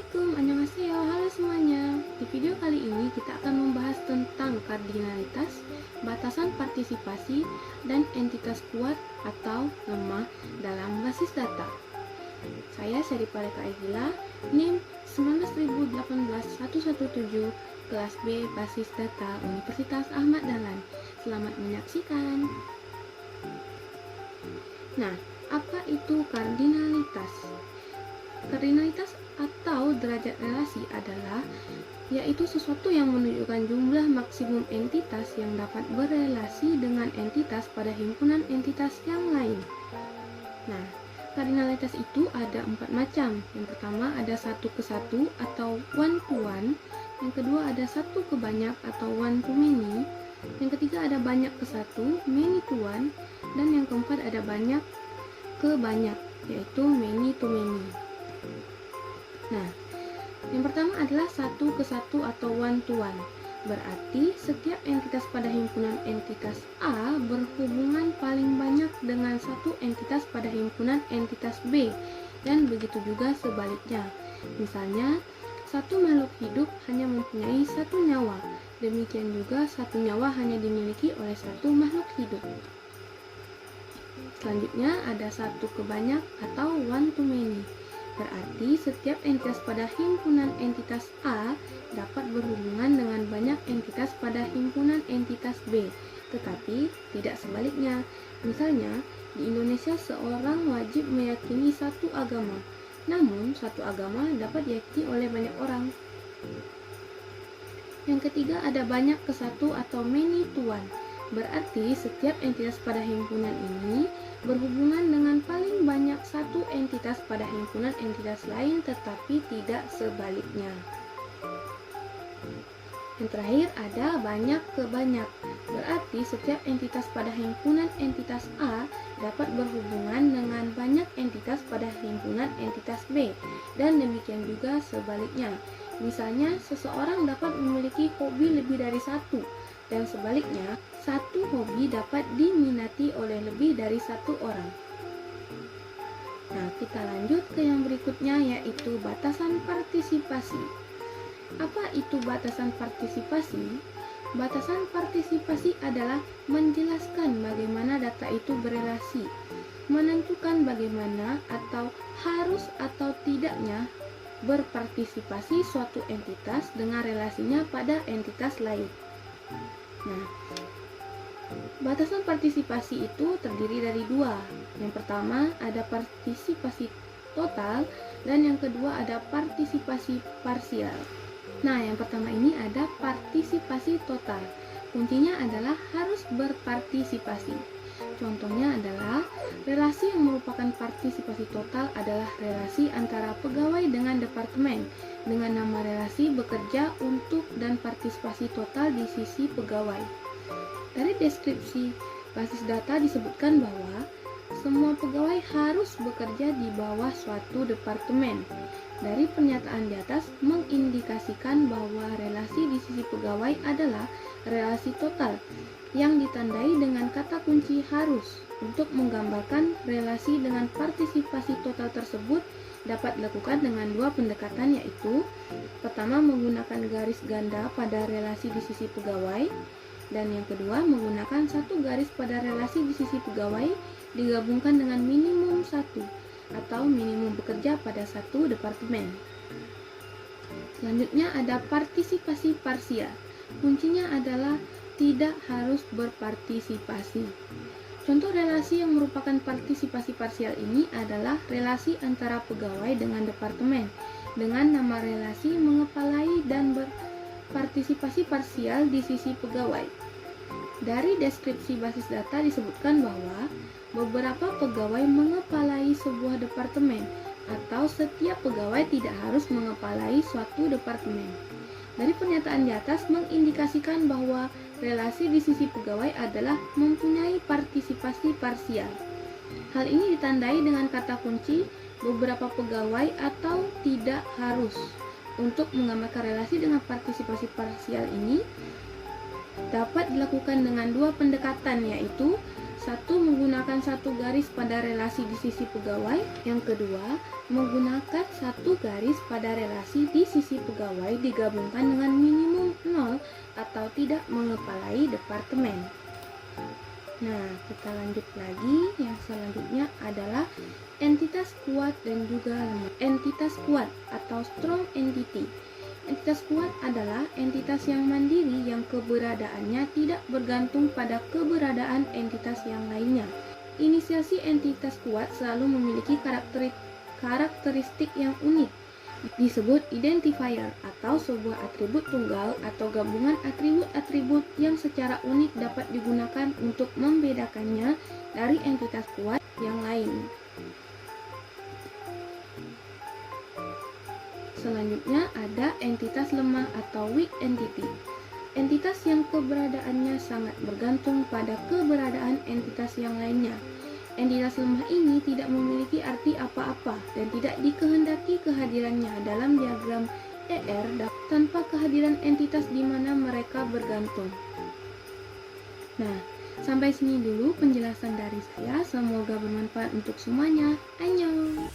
Assalamualaikum, annyeonghaseyo, halo semuanya. Di video kali ini kita akan membahas tentang kardinalitas, batasan partisipasi, dan entitas kuat atau lemah dalam basis data. Saya Seri Pareka Egila, NIM 1918117, kelas B basis data Universitas Ahmad Dahlan. Selamat menyaksikan. Nah, apa itu kardinalitas? Kardinalitas atau derajat relasi adalah yaitu sesuatu yang menunjukkan jumlah maksimum entitas yang dapat berelasi dengan entitas pada himpunan entitas yang lain. Nah, kardinalitas itu ada 4 macam. Yang pertama ada 1 ke 1 atau one to one. Yang kedua ada 1 ke banyak atau one to many. Yang ketiga ada banyak ke 1, many to one. Dan yang keempat ada banyak ke banyak, yaitu many to many. Nah, yang pertama adalah 1 ke 1 atau one to one. Berarti setiap entitas pada himpunan entitas A berhubungan paling banyak dengan satu entitas pada himpunan entitas B, dan begitu juga sebaliknya. Misalnya, satu makhluk hidup hanya mempunyai satu nyawa, demikian juga satu nyawa hanya dimiliki oleh satu makhluk hidup. Selanjutnya ada 1 ke banyak atau one to many. Berarti setiap entitas pada himpunan entitas A dapat berhubungan dengan banyak entitas pada himpunan entitas B, tetapi tidak sebaliknya. Misalnya, di Indonesia seorang wajib meyakini satu agama, namun satu agama dapat diyakini oleh banyak orang. Yang ketiga ada banyak ke 1 atau many to one. Berarti setiap entitas pada himpunan ini berhubungan dengan paling banyak satu entitas pada himpunan entitas lain, tetapi tidak sebaliknya. Yang terakhir ada banyak ke banyak. Berarti setiap entitas pada himpunan entitas A dapat berhubungan dengan banyak entitas pada himpunan entitas B, dan demikian juga sebaliknya. Misalnya, seseorang dapat memiliki hobi lebih dari satu, dan sebaliknya, satu hobi dapat diminati oleh lebih dari satu orang. Nah, kita lanjut ke yang berikutnya, yaitu batasan partisipasi. Apa itu batasan partisipasi? Batasan partisipasi adalah menjelaskan bagaimana data itu berelasi, menentukan bagaimana atau harus atau tidaknya berpartisipasi suatu entitas dengan relasinya pada entitas lain. Nah, batasan partisipasi itu terdiri dari 2. Yang pertama ada partisipasi total, dan yang kedua ada partisipasi parsial. Nah, yang pertama ini ada partisipasi total. Kuncinya adalah harus berpartisipasi. Contohnya adalah relasi yang merupakan partisipasi total adalah relasi antara pegawai dengan departemen, dengan nama relasi bekerja untuk dan partisipasi total di sisi pegawai. Dari deskripsi basis data disebutkan bahwa semua pegawai harus bekerja di bawah suatu departemen. Dari pernyataan di atas mengindikasikan bahwa relasi di sisi pegawai adalah relasi total yang ditandai dengan kata kunci harus. Untuk menggambarkan relasi dengan partisipasi total tersebut dapat dilakukan dengan 2 pendekatan, yaitu pertama menggunakan garis ganda pada relasi di sisi pegawai, dan yang kedua menggunakan 1 garis pada relasi di sisi pegawai digabungkan dengan minimum 1 atau minimum bekerja pada 1 departemen. Selanjutnya ada partisipasi parsial. Kuncinya adalah tidak harus berpartisipasi. Contoh relasi yang merupakan partisipasi parsial ini adalah relasi antara pegawai dengan departemen dengan nama relasi mengepalai dan berpartisipasi parsial di sisi pegawai. Dari deskripsi basis data disebutkan bahwa beberapa pegawai mengepalai sebuah departemen, atau setiap pegawai tidak harus mengepalai suatu departemen. Dari pernyataan di atas mengindikasikan bahwa relasi di sisi pegawai adalah mempunyai partisipasi parsial. Hal ini ditandai dengan kata kunci beberapa pegawai atau tidak harus. Untuk menggambarkan relasi dengan partisipasi parsial ini dapat dilakukan dengan 2 pendekatan, yaitu Satu, menggunakan satu garis pada relasi di sisi pegawai. Yang kedua, menggunakan satu garis pada relasi di sisi pegawai digabungkan dengan minimum 0 atau tidak mengepalai departemen. Nah, kita lanjut lagi. Yang selanjutnya adalah entitas kuat dan juga lemah. Entitas kuat atau strong entity. Entitas kuat adalah entitas yang mandiri yang keberadaannya tidak bergantung pada keberadaan entitas yang lainnya. Inisiasi entitas kuat selalu memiliki karakteristik yang unik, disebut identifier atau sebuah atribut tunggal atau gabungan atribut-atribut yang secara unik dapat digunakan untuk membedakannya dari entitas kuat yang lain. Selanjutnya ada entitas lemah atau weak entity. Entitas yang keberadaannya sangat bergantung pada keberadaan entitas yang lainnya. Entitas lemah ini tidak memiliki arti apa-apa dan tidak dikehendaki kehadirannya dalam diagram ER tanpa kehadiran entitas di mana mereka bergantung. Nah, sampai sini dulu penjelasan dari saya. Semoga bermanfaat untuk semuanya. Annyeong!